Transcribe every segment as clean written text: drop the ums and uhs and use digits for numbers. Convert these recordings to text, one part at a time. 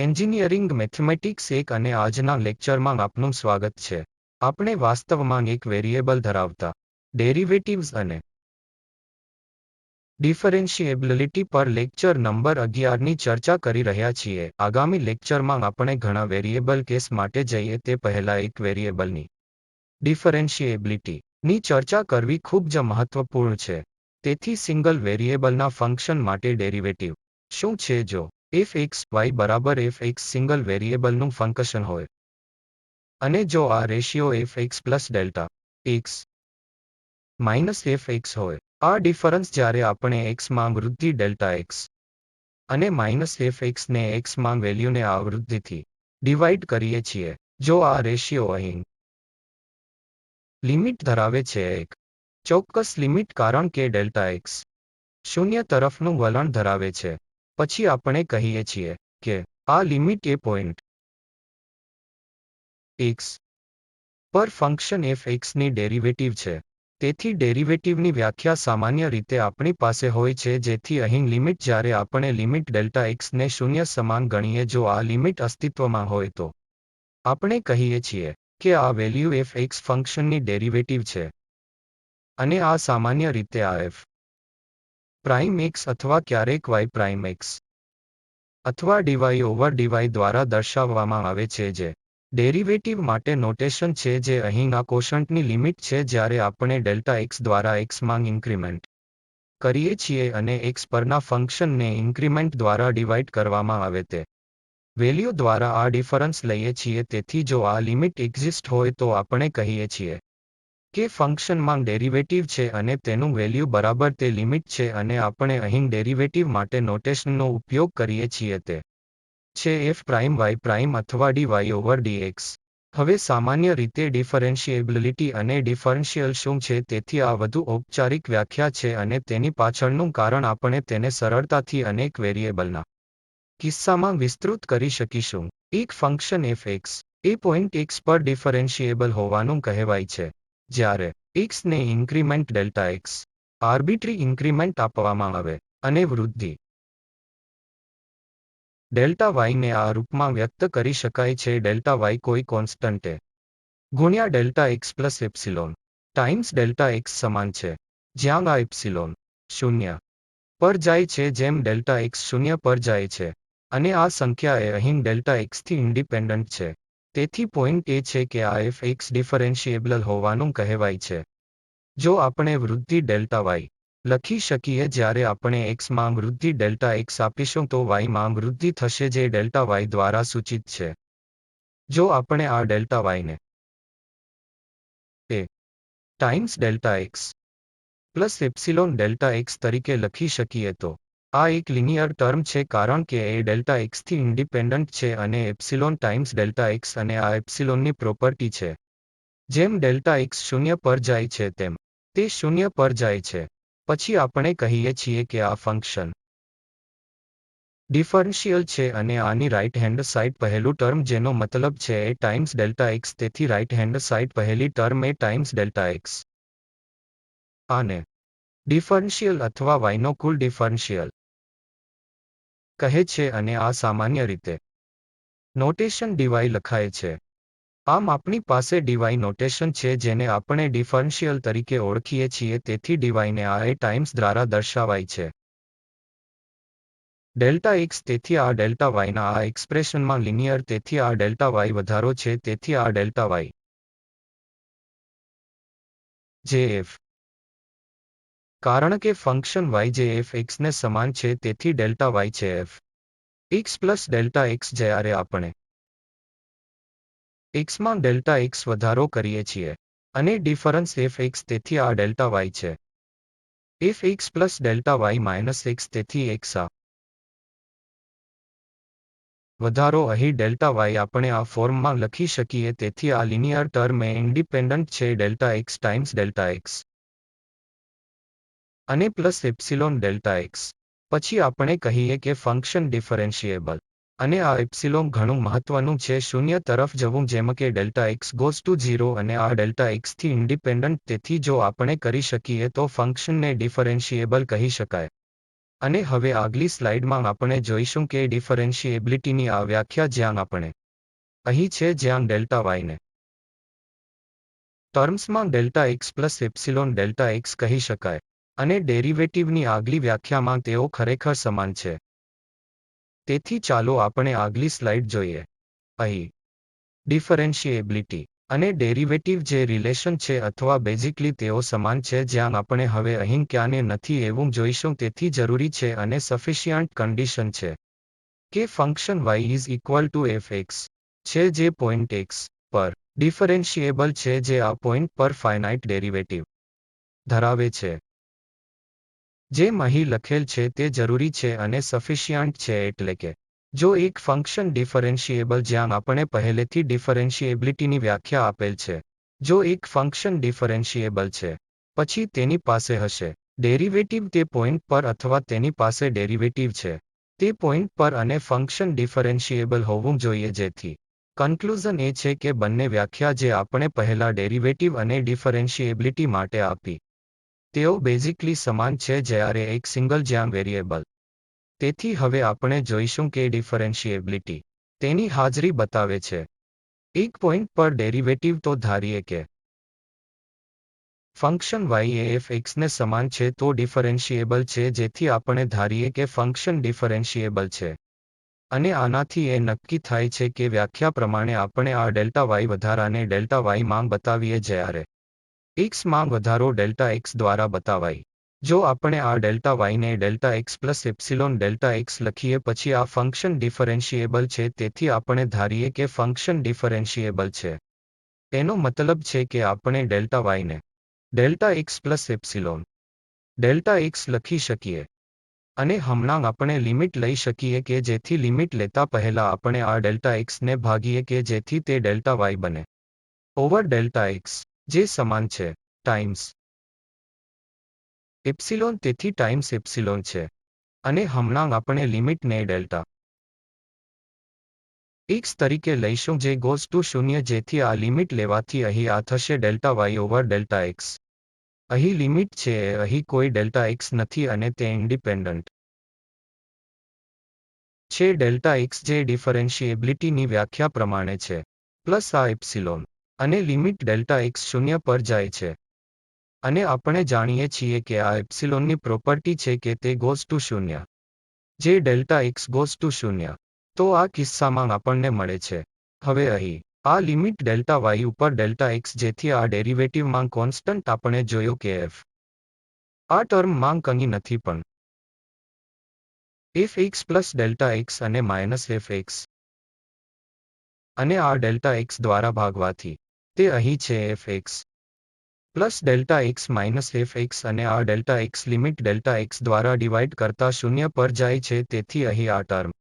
Engineering mathematics 1 અને આજના લેક્ચરમાં આપનું સ્વાગત છે. આપણે વાસ્તવમાં એક વેરિયેબલ ધરાવતા ડેરિવેટિવ્સ અને ડિફરન્શિએબિલિટી પર લેક્ચર નંબર 11ની ચર્ચા કરી રહ્યા છીએ. આગામી લેક્ચરમાં આપણે ઘણા વેરિયેબલ કેસ માટે જઈએ તે પહેલાં એક વેરિયેબલની ડિફરન્શિએબિલિટીની ચર્ચા કરવી ખૂબ જ મહત્વપૂર્ણ છે. તેથી સિંગલ વેરિયેબલના ફંક્શન માટે ડેરિવેટિવ શું છે? જો f(x, y) બરાબર f(x) સિંગલ વેરિયેબલનું ફંક્શન હોય અને જો આ ratio f(x + delta x - f(x) હોય, આ ડિફરન્સ જ્યારે આપણે x માં વૃદ્ધિ ડેલ્ટા x અને -f(x) ને x માં વેલ્યુને આ વૃદ્ધિથી ડિવાઇડ કરીએ છીએ, જો આ રેશિયો અહીં લિમિટ ધરાવે છે એક ચોક્કસ લિમિટ કારણ કે ડેલ્ટા x 0 તરફનું વલણ ધરાવે છે, પછી આપણે કહીએ છીએ કે આ લિમિટ એ પોઈન્ટ x પર ફંક્શન f(x)ની ડેરિવેટિવ છે. તેથી ડેરિવેટિવની વ્યાખ્યા સામાન્ય રીતે આપણી પાસે હોય છે, જેથી અહીં લિમિટ જ્યારે આપણે લિમિટ ડેલ્ટા x ને 0 સમાન ગણીએ, જો આ લિમિટ અસ્તિત્વમાં હોય તો આપણે કહીએ છીએ કે આ વેલ્યુ f(x) ફંક્શનની ડેરિવેટિવ છે. અને આ સામાન્ય રીતે આ f પ્રાઇમ x અથવા ક્યારેક y પ્રાઇમ x અથવા dy ઓવર dy દ્વારા દર્શાવવામાં આવે છે, જે ડેરિવેટિવ માટે નોટેશન છે જે અહીં આ કોશન્ટની લિમિટ છે જ્યારે આપણે ડેલ્ટા x દ્વારા x માં ઇન્ક્રીમેન્ટ કરીએ છીએ અને x પરના ફંક્શનને ઇન્ક્રીમેન્ટ દ્વારા ડિવાઇડ કરવામાં આવે તે વેલ્યુ દ્વારા આ ડિફરન્સ લઈએ છીએ. તેથી જો આ લિમિટ એક્ઝિસ્ટ હોય તો આપણે કહીએ છીએ કે ફંક્શનમાં ડેરિવેટિવ છે અને તેનું વેલ્યુ બરાબર તે લિમિટ છે, અને આપણે અહીં ડેરિવેટિવ માટે નોટેશનનો ઉપયોગ કરીએ છીએ તે છે f પ્રાઇમ y પ્રાઇમ અથવા dy ઓવર dx. હવે સામાન્ય રીતે ડિફરન્શિએબિલિટી અને ડિફરન્શિયલ શું છે? તેથી આ વધુ ઔપચારિક વ્યાખ્યા છે અને તેની પાછળનું કારણ આપણે તેને સરળતાથી અનેક વેરિયેબલના કિસ્સામાં વિસ્તૃત કરી શકીશું. એક ફંક્શન f(x) એ પોઈન્ટ x પર ડિફરન્શિએબલ હોવાનું કહેવાય છે જ્યારે x ને ઇન્ક્રીમેન્ટ ડેલ્ટા x આર્બિટ્રી ઇન્ક્રીમેન્ટ આપવામાં આવે અને વૃદ્ધિ ડેલ્ટા y ને આ રૂપમાં વ્યક્ત કરી શકાય છે: ડેલ્ટા y કોઈ કોન્સ્ટન્ટ a ગુણ્યા delta x plus epsilon times delta x સમાન છે, જ્યાં આ એપ્સિલોન 0 પર જાય છે જેમ ડેલ્ટા x 0 પર જાય છે, અને આ સંખ્યા એ અહીં ડેલ્ટા x થી ઇન્ડિપેન્ડન્ટ છે. તેથી પોઈન્ટ એ છે કે આ f(x) ડિફરન્શિએબલ હોવાનું કહેવાય છે જો આપણે વૃદ્ધિ ડેલ્ટા y લખી શકીએ. જ્યારે આપણે x માં વૃદ્ધિ ડેલ્ટા x આપીશું તો y માં વૃદ્ધિ થશે જે ડેલ્ટા y દ્વારા સૂચિત છે. જો આપણે આ ડેલ્ટા y ને a times delta x plus epsilon delta x તરીકે લખી શકીએ તો આ એક લિનિયર ટર્મ છે કારણ કે એ ડેલ્ટા x થી ઇન્ડિપેન્ડન્ટ છે અને એપ્સિલોન ટાઇમ્સ ડેલ્ટા x, અને આ એપ્સિલોનની પ્રોપર્ટી છે. જેમ ડેલ્ટા x 0 પર જાય છે તેમ તે 0 પર જાય છે. પછી આપણે કહીએ છીએ કે આ ફંક્શન ડિફરન્શિયલ છે અને આની રાઇટ હેન્ડ સાઇડ પહેલું ટર્મ, જેનો મતલબ છે a ટાઇમ્સ ડેલ્ટા x, તેથી રાઇટ હેન્ડ સાઇડ પહેલી term a times delta x. આને ડિફરન્શિયલ અથવા y નો કુલ ડિફરન્શિયલ કહે છે અને આ સામાન્ય રીતે નોટેશન dy લખાય છે. આમ આપણી પાસે dy નોટેશન છે જેને આપણે ડિફરન્શિયલ તરીકે ઓળખીએ છીએ. તેથી dy ને આ a ટાઇમ્સ દ્વારા દર્શાવાય છે ડેલ્ટા x. તેથી આ ડેલ્ટા y ના આ એક્સપ્રેશનમાં લિનિયર, તેથી આ ડેલ્ટા y વધારો છે. તેથી આ ડેલ્ટા y જે f કારણ કે ફંક્શન y જે f(x) ને સમાન છે, તેથી ડેલ્ટા y છે f(x + ડેલ્ટા x). જ્યારે આપણે x માં ડેલ્ટા x વધારો કરીએ છીએ અને ડિફરન્સ f(x), તેથી આ ડેલ્ટા y છે f(x + ડેલ્ટા y - x). તેથી x આ વધારો અહીં ડેલ્ટા y આપણે આ ફોર્મમાં લખી શકીએ. તેથી આ લિનિયર ટર્મ એ ઇન્ડિપેન્ડન્ટ છે delta x times delta x અને પ્લસ એપ્સિલોન ડેલ્ટા x. પછી આપણે કહીએ કે ફંક્શન ડિફરન્શિએબલ, અને આ એપ્સિલોન ઘણું મહત્વનું છે 0 તરફ જવું, જેમ કે ડેલ્ટા x ગોઝ ટુ 0 અને આ ડેલ્ટા x થી ઇન્ડિપેન્ડન્ટ. તેથી જો આપણે કરી શકીએ તો ફંક્શનને ડિફરન્શિએબલ કહી શકાય. અને હવે આગલી સ્લાઇડમાં આપણે જોઈશું કે ડિફરન્શિએબિલિટીની આ વ્યાખ્યા જ્યાં આપણે અહીં છે જ્યાં ડેલ્ટા વાયને ટર્મ્સમાં delta X plus epsilon delta X કહી શકાય, અને ડેરિવેટિવની આગલી વ્યાખ્યામાં તેઓ ખરેખર સમાન છે. તેથી ચાલો આપણે આગલી સ્લાઇડ જોઈએ. અહીં ડિફરન્શિએબિલિટી અને ડેરિવેટિવ જે રિલેશન છે અથવા બેઝિકલી તેઓ સમાન છે જ્યાં આપણે હવે અહીં ક્યાંને નથી એવું જોઈશું. તેથી જરૂરી છે અને સફિશિયન્ટ કન્ડિશન છે કે function y is equal to fx છે જે પોઈન્ટ x પર ડિફરન્શિએબલ છે જે આ પોઈન્ટ પર ફાઇનાઇટ ડેરિવેટિવ ધરાવે છે. જેમ અહીં લખેલ છે તે જરૂરી છે અને સફિશિયન્ટ છે, એટલે કે જો એક ફંક્શન ડિફરન્શિએબલ જ્યાં આપણે પહેલેથી ડિફરન્શિએબિલિટીની વ્યાખ્યા આપેલ છે, જો એક ફંક્શન ડિફરન્શિએબલ છે, પછી તેની પાસે હશે ડેરિવેટિવ તે પોઈન્ટ પર અથવા તેની પાસે ડેરિવેટિવ છે તે પોઈન્ટ પર અને ફંક્શન ડિફરન્શિએબલ હોવું જોઈએ. જેથી કન્ક્લુઝન એ છે કે બંને વ્યાખ્યા જે આપણે પહેલા ડેરિવેટિવ અને ડિફરન્શિએબિલિટી માટે આપી તેઓ બેઝિકલી સમાન છે જ્યારે એક સિંગલ જ્યાં વેરિયેબલ. તેથી હવે આપણે જોઈશું કે ડિફરન્શિએબિલિટી તેની હાજરી બતાવે છે એક પોઈન્ટ પર ડેરિવેટિવ. તો ધારીએ કે ફંક્શન y એ fx ને સમાન છે તો ડિફરન્શિએબલ છે, જેથી આપણે ધારીએ કે ફંક્શન ડિફરન્શિએબલ છે. અને આનાથી એ નક્કી થાય છે કે વ્યાખ્યા પ્રમાણે આપણે આ ડેલ્ટા y વધારાને ડેલ્ટા y માં બતાવીએ જ્યારે x માં વધારો ડેલ્ટા x દ્વારા બતાવાય. જો આપણે આ ડેલ્ટા વાયને delta X plus epsilon delta X લખીએ પછી આ ફંક્શન ડિફરન્શિએબલ છે. તેથી આપણે ધારીએ કે ફંક્શન ડિફરન્શિએબલ છે. એનો મતલબ છે કે આપણે ડેલ્ટા વાયને delta X plus epsilon delta X લખી શકીએ. અને હમણાં આપણે લિમિટ લઈ શકીએ કે જેથી લિમિટ લેતા પહેલા આપણે આ ડેલ્ટા એક્સ ને ભાગીએ કે જેથી તે ડેલ્ટા વાય બને ઓવર ડેલ્ટા એક્સ જે સમાન છે ટાઈમ્સ એપ્સિલોન. તેથી ટાઈમ્સ એપ્સિલોન છે. અને હમણાં આપણે લિમિટ ને ડેલ્ટા એક્સ તરીકે લઈશું જે ગોઝ ટુ 0, જેથી આ લિમિટ લેવાથી અહીં આ થશે delta y over delta x. અહીં લિમિટ છે, અહીં કોઈ ડેલ્ટા એક્સ નથી અને તે ઇન્ડિપેન્ડન્ટ છે ડેલ્ટા એક્સ જે ડિફરન્શિએબિલિટીની વ્યાખ્યા પ્રમાણે છે, પ્લસ આ એપ્સિલોન. અને લિમિટ ડેલ્ટા એક્સ 0 પર જાય છે. અને આપણે જાણીએ છીએ કે આ એપ્સિલોનની પ્રોપર્ટી છે કે તે ગોઝ ટુ 0, જે ડેલ્ટા એક્સ ગોઝ ટુ 0. તો આ કિસ્સામાં આપણને મળે છે હવે અહીં આ લિમિટ ડેલ્ટા વાય ઉપર ડેલ્ટા એક્સ, જેથી આ ડેરિવેટિવમાં કોન્સ્ટન્ટ આપણે જોયું કે f આ ટર્મમાં કંઈ નથી પણ fx પ્લસ ડેલ્ટા એક્સ અને માઇનસ fx. અને આ ડેલ્ટા એક્સ દ્વારા ભાગવાથી તે અહીં છે fx plus delta x minus fx. અને આ delta x limit delta x દ્વારા ડિવાઇડ કરતા 0 પર જાય છે. તેથી અહીં આ ટર્મ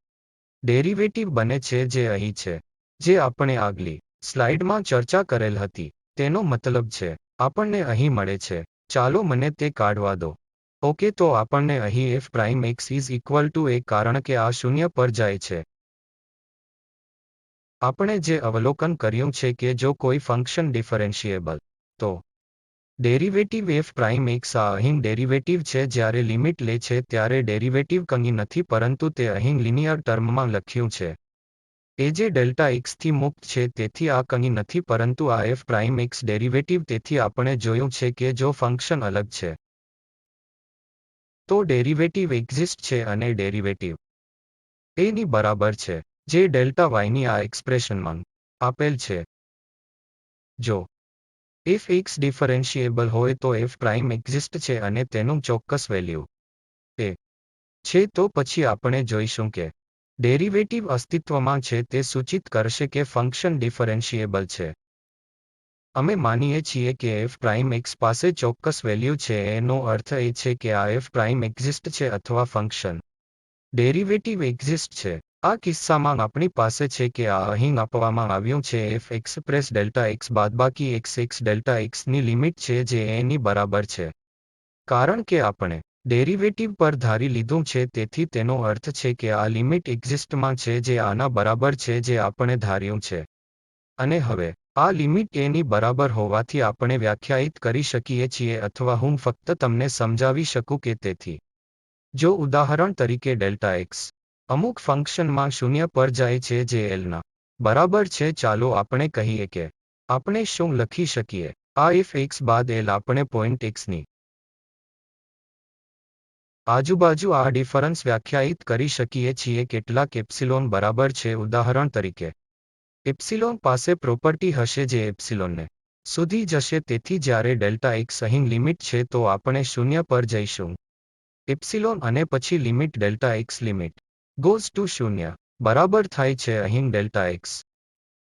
ડેરિવેટિવ બને છે જે અહીં છે, જે આપણે આગલી સ્લાઇડમાં ચર્ચા કરેલ હતી. તેનો મતલબ છે આપણને અહીં મળે છે. ચાલો મને તે કાઢવા દો. ઓકે, તો આપણને અહીં f prime x is equal to a કારણ કે આ 0 પર જાય છે. આપણે જે અવલોકન કર્યું છે કે જો કોઈ ફંક્શન ડિફરન્શિએબલ તો ડેરિવેટિવ f પ્રાઇમ x આ અહીં ડેરિવેટિવ છે. જ્યારે લિમિટ લે છે ત્યારે ડેરિવેટિવ કંઈ નથી પરંતુ તે અહીં લિનિયર ટર્મમાં લખ્યું છે એ જે ડેલ્ટા એક્સથી મુક્ત છે. તેથી આ કંઈ નથી પરંતુ આ f પ્રાઇમ x ડેરિવેટિવ. તેથી આપણે જોયું છે કે જો ફંક્શન અલગ છે તો ડેરિવેટિવ એક્ઝિસ્ટ છે અને ડેરિવેટિવ a ની બરાબર છે, જે ડેલ્ટા વાયની આ એક્સપ્રેશનમાં આપેલ છે. જો f x ડિફરન્શિએબલ હોય તો f પ્રાઇમ એક્ઝિસ્ટ છે અને તેનું ચોક્કસ વેલ્યુ a છે, તો પછી આપણે જોઈશું કે ડેરિવેટિવ અસ્તિત્વમાં છે. તે સૂચિત કરશે કે ફંક્શન ડિફરન્શિએબલ છે. અમે માનીએ છીએ કે f પ્રાઇમ x પાસે ચોક્કસ વેલ્યુ છે. એનો અર્થ એ છે કે આ f પ્રાઇમ એક્ઝિસ્ટ છે અથવા ફંક્શન ડેરિવેટિવ એક્ઝિસ્ટ છે. આ કિસ્સામાં આપણી પાસે છે કે આ અહીં આપવામાં આવ્યું છે f એક્સપ્રેસ ડેલ્ટા x બાદબાકી x x ડેલ્ટા x ની લિમિટ છે જે a ની બરાબર છે. કારણ કે આપણે ડેરિવેટિવ પર ધારી લીધું છે, તેથી તેનો અર્થ છે કે આ લિમિટ એક્ઝિસ્ટમાં છે જે આના બરાબર છે જે આપણે ધાર્યું છે. અને હવે આ લિમિટ a ની બરાબર હોવાથી આપણે વ્યાખ્યાયિત કરી શકીએ છીએ, અથવા હું ફક્ત તમને સમજાવી શકું કે તેથી જો ઉદાહરણ તરીકે ડેલ્ટા એક્સ અમુક ફંક્શનમાં 0 પર જાય છે જે એલના બરાબર છે, ચાલો આપણે કહીએ કે આપણે શું લખી શકીએ? આ એફ એક્સ બાદ એલ આપણે પોઈન્ટ એક્સની આજુબાજુ આ ડિફરન્સ વ્યાખ્યાયિત કરી શકીએ છીએ કેટલાક એપ્સિલોન બરાબર છે. ઉદાહરણ તરીકે એપ્સિલોન પાસે પ્રોપર્ટી હશે જે એપ્સિલોનને સુધી જશે, તેથી જ્યારે ડેલ્ટા એક્સ અહીં લિમિટ છે તો આપણે 0 પર જઈશું એપ્સિલોન અને પછી limit delta x limit goes to 0 બરાબર થાય છે અહીં ડેલ્ટા એક્સ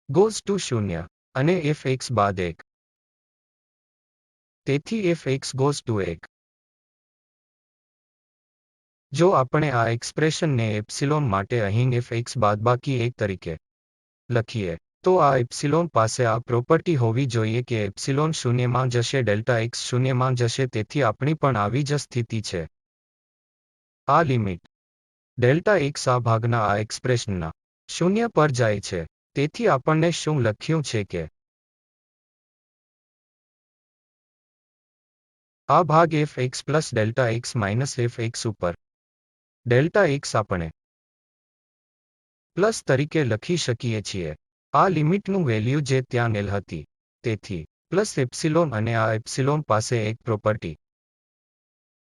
ગોઝ ટુ 0 અને એફ એક્સ બાદ 1. તેથી એફ એક્સ ગોઝ ટુ 1. જો આપણે આ એક્સપ્રેશનને એપ્સિલોન માટે અહીં એફ એક્સ બાદબાકી 1 તરીકે લખીએ તો આ એપ્સિલોન પાસે આ પ્રોપર્ટી હોવી જોઈએ કે એપ્સિલોન 0માં જશે, ડેલ્ટા એક્સ 0માં જશે, તેથી આપણી પણ આવી જ સ્થિતિ છે. આ લિમિટ ડેલ્ટા એક્સ આ ભાગના આ એક્સપ્રેશનના 0 પર જાય છે, તેથી આપણને શું લખ્યું છે કે આ ભાગ F x plus delta x minus F x ઉપર ડેલ્ટા એક્સ આપણે પ્લસ તરીકે લખી શકીએ છીએ. આ લિમિટનું વેલ્યુ જે ત્યાં એલ હતી, તેથી પ્લસ એપ્સિલોન અને આ એપ્સિલોન પાસે એક પ્રોપર્ટી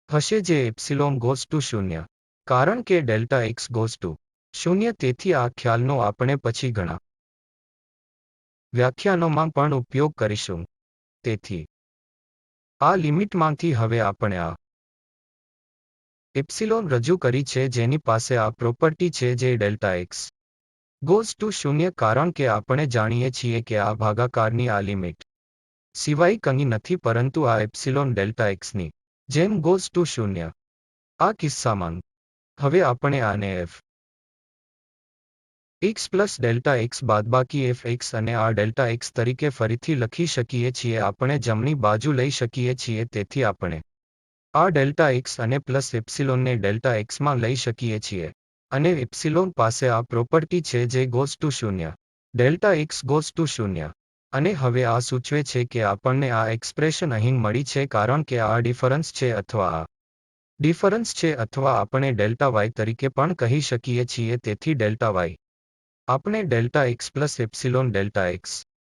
હશે જે એપ્સિલોન ગોઝ ટુ 0 કારણ કે ડેલ્ટા એક્સ ગોઝ ટુ 0, તેથી આ ખ્યાલનો આપણે પછી ઘણા વ્યાખ્યાનોમાં પણ ઉપયોગ કરીશું. તેથી આ લિમિટમાંથી હવે આપણે આ એપ્સિલોન રજૂ કરી છે જેની પાસે આ પ્રોપર્ટી છે જે ડેલ્ટા એક્સ ગોઝ ટુ 0, કારણ કે આપણે જાણીએ છીએ કે આ ભાગાકારની આ લિમિટ સિવાય કંઈ નથી પરંતુ આ એપ્સિલોન ડેલ્ટા એક્સની જેમ ગોઝ ટુ 0. આ કિસ્સામાં હવે આપણે આને F x plus delta x બાદબાકી એફ એક્સ અને આ ડેલ્ટા એક્સ તરીકે ફરીથી લખી શકીએ છીએ. આપણે જમણી બાજુ લઈ શકીએ છીએ, તેથી આપણે આ ડેલ્ટા એક્સ અને પ્લસ એપ્સિલોનને ડેલ્ટા એક્સમાં લઈ શકીએ છીએ અને એપ્સિલોન પાસે આ પ્રોપર્ટી છે જે goes to 0 delta x goes to 0. અને હવે આ સૂચવે છે કે આપણને આ એક્સપ્રેશન અહીં મળી છે કારણ કે આ ડિફરન્સ છે અથવા આ ડિફરન્સ છે, અથવા આપણે ડેલ્ટા વાય તરીકે પણ કહી શકીએ છીએ. તેથી ડેલ્ટા વાય આપણે delta X plus epsilon delta x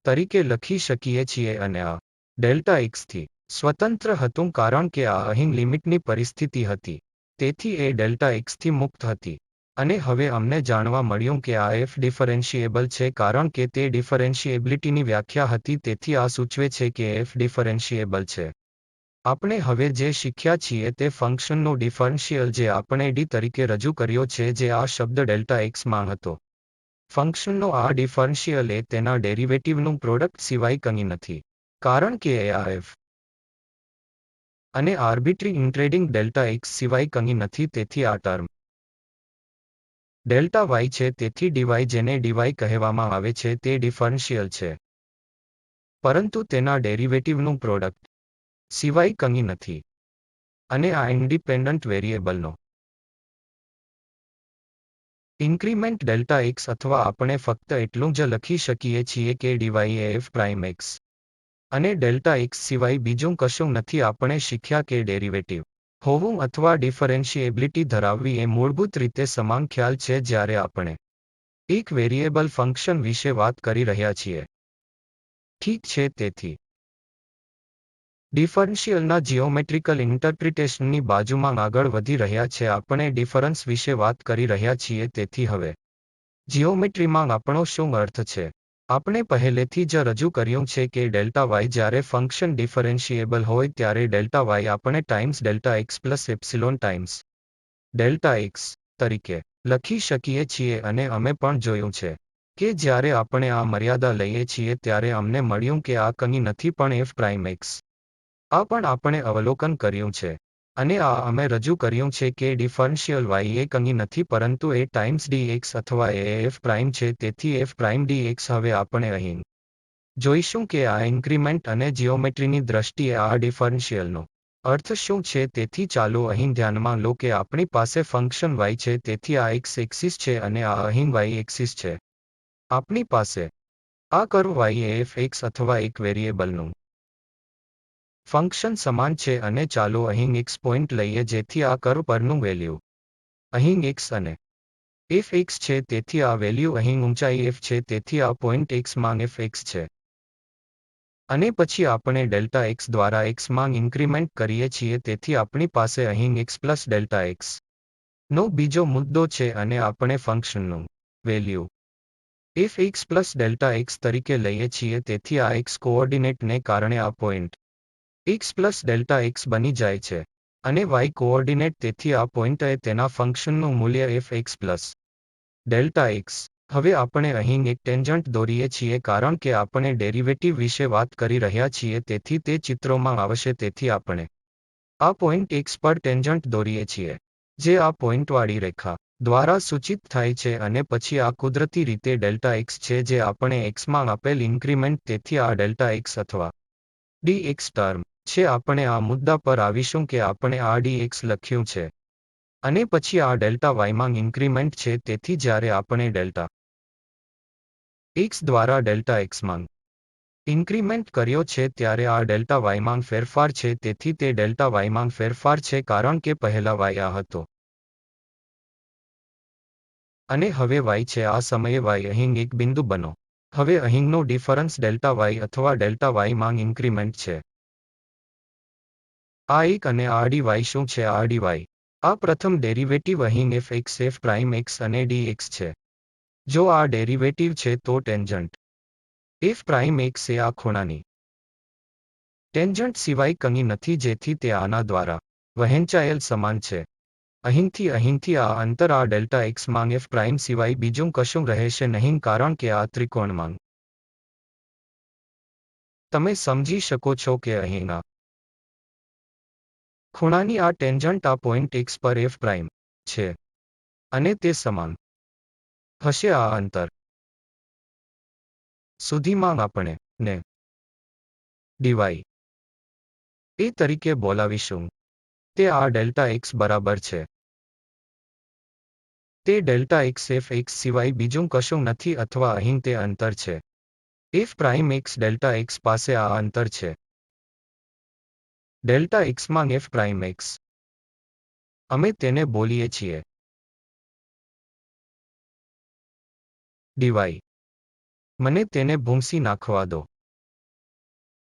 તરીકે લખી શકીએ છીએ અને આ ડેલ્ટા એક્સથી સ્વતંત્ર હતું કારણ કે આ અહીં લિમિટની પરિસ્થિતિ હતી, તેથી એ ડેલ્ટા એક્સથી મુક્ત હતી. અને હવે અમને જાણવા મળ્યું કે આ એફ ડિફરન્શિએબલ છે કારણ કે તે ડિફરન્શિએબિલિટીની વ્યાખ્યા હતી, તેથી આ સૂચવે છે કે એફ ડિફરન્શિએબલ છે. આપણે હવે જે શીખ્યા છીએ તે ફંક્શનનો ડિફરન્શિયલ જે આપણે ડી તરીકે રજૂ કર્યો છે જે આ શબ્દ ડેલ્ટા એક્સમાં હતો. ફંક્શનનો આ ડિફરન્શિયલ એ તેના ડેરિવેટિવનું પ્રોડક્ટ સિવાય કંઈ નથી, કારણ કે એ આ એફ અને આર્બિટ્રી ઇન્ટ્રેડિંગ ડેલ્ટા એક્સ સિવાય કંઈ નથી, તેથી આ ટર્મ ડેલ્ટા વાય છે. તેથી ડીવાય જેને ડીવાય કહેવામાં આવે છે તે ડિફરન્શિયલ છે, પરંતુ તેના ડેરિવેટિવનું પ્રોડક્ટ સિવાય કંઈ નથી. અને આ ઇન્ડિપેન્ડન્ટ વેરિયેબલનો ઇન્ક્રીમેન્ટ ડેલ્ટા એક્સ, અથવા આપણે ફક્ત એટલું જ લખી શકીએ છીએ કે ડીવાય એ એફ પ્રાઇમ એક્સ અને ડેલ્ટા એક્સ સિવાય બીજું કશું નથી. આપણે શીખ્યા કે ડેરિવેટિવ હોવું અથવા ડિફરન્શિએબિલિટી ધરાવવી એ મૂળભૂત રીતે સમાન ખ્યાલ છે જ્યારે આપણે એક વેરિયેબલ ફંક્શન વિશે વાત કરી રહ્યા છીએ. ઠીક છે, તેથી ડિફરન્શિયલના જીઓમેટ્રિકલ ઇન્ટરપ્રિટેશનની બાજુમાં આગળ વધી રહ્યા છે. આપણે ડિફરન્સ વિશે વાત કરી રહ્યા છીએ, તેથી હવે જીઓમેટ્રીમાં આપણો શું અર્થ છે? આપણે પહેલેથી જ રજૂ કર્યું છે કે ડેલ્ટા વાય જ્યારે ફંક્શન ડિફરન્શિએબલ હોય ત્યારે ડેલ્ટા વાય આપણે times delta X plus epsilon times delta x તરીકે લખી શકીએ છીએ. અને અમે પણ જોયું છે કે જ્યારે આપણે આ મર્યાદા લઈએ છીએ ત્યારે અમને મળ્યું કે આ કંઈ નથી પણ એફ પ્રાઇમ એક્સ. આ પણ આપણે અવલોકન કર્યું છે અને આ અમે રજૂ કર્યું છે કે ડિફરન્શિયલ વાય એ કંઈ નથી પરંતુ એ ટાઈમ્સ ડી એક્સ અથવા એ એફ પ્રાઇમ છે. તેથી એફ પ્રાઇમ ડી એક્સ. હવે આપણે અહીં જોઈશું કે આ ઇન્ક્રીમેન્ટ અને જીઓમેટ્રીની દ્રષ્ટિએ આ ડિફરન્શિયલનો અર્થ શું છે. તેથી ચાલો અહીં ધ્યાનમાં લો કે આપણી પાસે ફંક્શન y છે, તેથી આ એક્સ એક્સિસ છે અને આ અહીં y એક્સિસ છે. આપણી પાસે આ કર્વ y એ એફ એક્સ અથવા એક વેરિયેબલનું ફંક્શન સમાન છે અને ચાલો અહીં x પોઈન્ટ લઈએ જેથી આ કર્વ પરનું વેલ્યુ અહીં x અને f(x) છે તેથી આ વેલ્યુ અહીં ઊંચાઈ f છે તેથી આ પોઈન્ટ x માં f(x) છે. અને પછી આપણે ડેલ્ટા x દ્વારા x માં ઇન્ક્રીમેન્ટ કરીએ છીએ તેથી આપણી પાસે અહીં x પ્લસ ડેલ્ટા x નો બીજો મુદ્દો છે અને આપણે ફંક્શનનું value f(x) plus delta x તરીકે લઈએ છીએ તેથી આ x કોઓર્ડિનેટને કારણે આ point x plus delta x બની જાય છે અને y કોઓર્ડિનેટ તેથી આ પોઈન્ટએ તેના ફંક્શનનું મૂલ્ય f(x) પ્લસ ડેલ્ટા x. હવે આપણે અહીં એક ટેન્જન્ટ દોરીએ છીએ કારણ કે આપણે ડેરિવેટિવ વિશે વાત કરી રહ્યા છીએ તેથી તે ચિત્રોમાં આવશે તેથી આપણે આ પોઈન્ટ x પર ટેન્જન્ટ દોરીએ છીએ જે આ પોઈન્ટવાળી રેખા દ્વારા સૂચિત થાય છે અને પછી આ કુદરતી રીતે ડેલ્ટા x છે જે આપણે x માં આપેલ ઇન્ક્રીમેન્ટ તેથી આ ડેલ્ટા x અથવા dx ટર્મ છે આપણે આ મુદ્દા પર આવીશું કે આપણે આ dx લખ્યું છે અને પછી આ ડેલ્ટા y માં ઇન્ક્રીમેન્ટ છે તેથી જ્યારે આપણે ડેલ્ટા x દ્વારા ડેલ્ટા x માં ઇન્ક્રીમેન્ટ કર્યો છે ત્યારે આ ડેલ્ટા y માં ફેરફાર છે તેથી તે ડેલ્ટા y માં ફેરફાર છે કારણ કે પહેલા y આ હતો અને હવે y છે આ સમયે y અહીં એક બિંદુ બનો હવે અહીંનો ડિફરન્સ ડેલ્ટા y અથવા ડેલ્ટા y માં ઇન્ક્રીમેન્ટ છે આ એક અને આ dy શું છે આ dy આ પ્રથમ ડેરિવેટિવ અહીં f(x) f' અને dx છે જો આ ડેરિવેટિવ છે તો ટેન્જન્ટ f'(x) એ આ ખૂણાની ટેન્જન્ટ સિવાય કંઈ નથી જેથી તે આના દ્વારા વહેંચાયેલ સમાન છે અહીંથી આ અંતર આ ડેલ્ટા x માં f' સિવાય બીજું કશું રહેશે નહીં કારણ કે આ ત્રિકોણમાં તમે સમજી શકો છો કે અહીંના ખૂણાની આ ટેન્જન્ટ આ પોઈન્ટ x પર f' છે અને તે સમાન હશે આ અંતર સુધીમાં આપણે ને dy એ તરીકે બોલાવીશું તે આ ડેલ્ટા x બરાબર છે તે ડેલ્ટા x f(x) સિવાય બીજું કશું નથી અથવા અહીં તે અંતર છે f'(x) ડેલ્ટા x પાસે આ અંતર છે ડેલ્ટા x માં f'(x) અમે તેને બોલીએ છીએ dy મને તેને ભૂંસી નાખવા દો